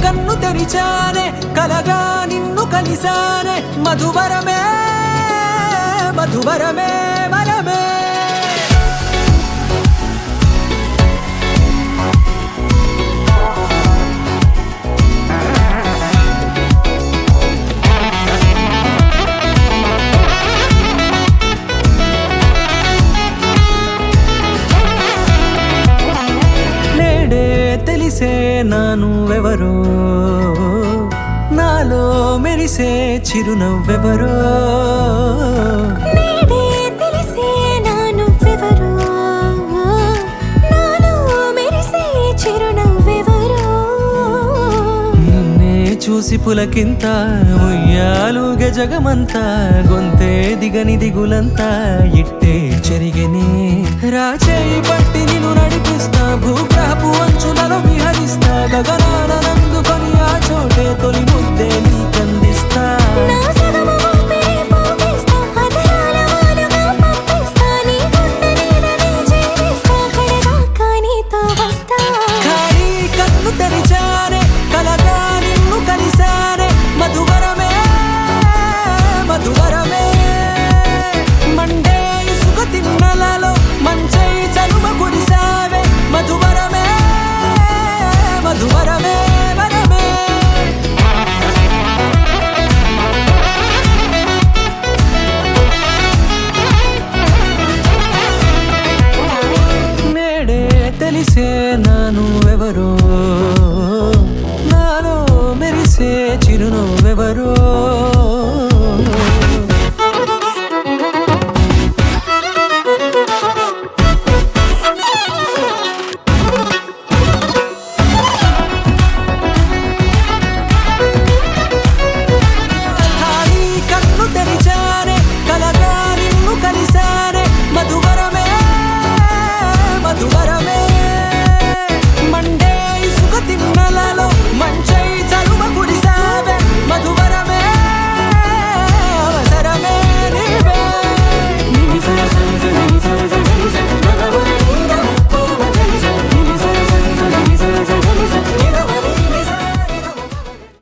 కన్ను తెరిచానే కలగా నిన్ను కలిసానే మధువరమే మధువరమే వరమే తెలిసే నానువెవరో నాలో మెరిసే చిరునవ్వెవరో నేడే తెలిసే నానువెవరో నాలో మెరిసే చిరునవ్వెవరో నిన్నే చూసి పులకింత ఉయ్యాలుగే జగమంతా గొంతే దిగని దిగులంతా ఇట్టే చెరిగెనే రాచేయి పట్టి నిన్ను నడిపిస్తా భూగ్రహపు అంచులలో విహరిస్తా గగనానందుకొని ఆ చోటే తొలి ముద్దే నీకందిస్తా నా